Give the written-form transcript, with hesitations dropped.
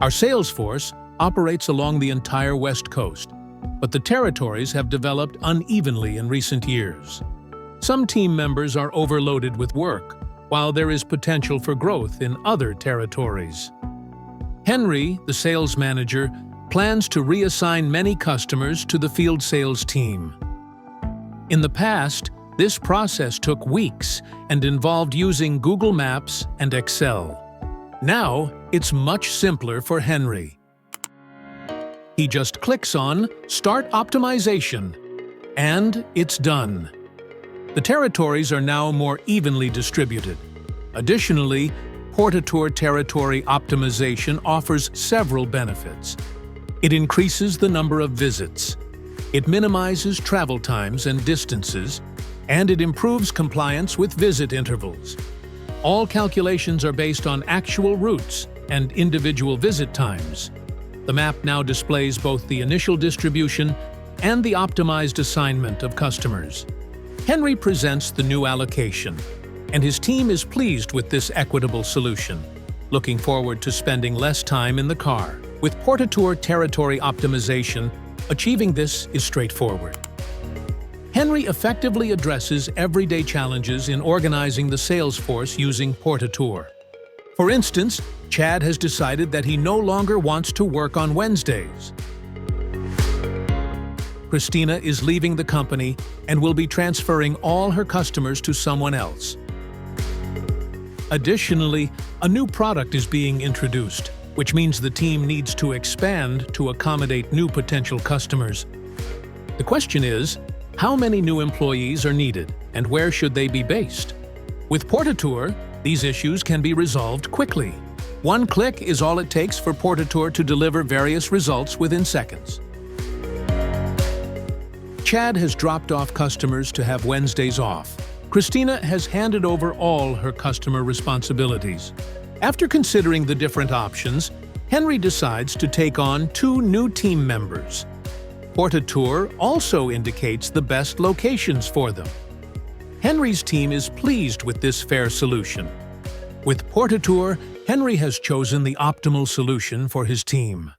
Our sales force operates along the entire West Coast, but the territories have developed unevenly in recent years. Some team members are overloaded with work, while there is potential for growth in other territories. Henry, the sales manager, plans to reassign many customers to the field sales team. In the past, this process took weeks and involved using Google Maps and Excel. Now, it's much simpler for Henry. He just clicks on Start Optimization, and it's done. The territories are now more evenly distributed. Additionally, portatour territory optimization offers several benefits. It increases the number of visits, it minimizes travel times and distances, and it improves compliance with visit intervals. All calculations are based on actual routes and individual visit times. The map now displays both the initial distribution and the optimized assignment of customers. Henry presents the new allocation, and his team is pleased with this equitable solution, looking forward to spending less time in the car. With portatour territory optimization, achieving this is straightforward. Henry effectively addresses everyday challenges in organizing the sales force using portatour. For instance, Chad has decided that he no longer wants to work on Wednesdays. Christina is leaving the company and will be transferring all her customers to someone else. Additionally, a new product is being introduced, which means the team needs to expand to accommodate new potential customers. The question is, how many new employees are needed, and where should they be based? With portatour, these issues can be resolved quickly. One click is all it takes for portatour to deliver various results within seconds. Chad has dropped off customers to have Wednesdays off. Christina has handed over all her customer responsibilities. After considering the different options, Henry decides to take on 2 new team members. portatour also indicates the best locations for them. Henry's team is pleased with this fair solution. With portatour, Henry has chosen the optimal solution for his team.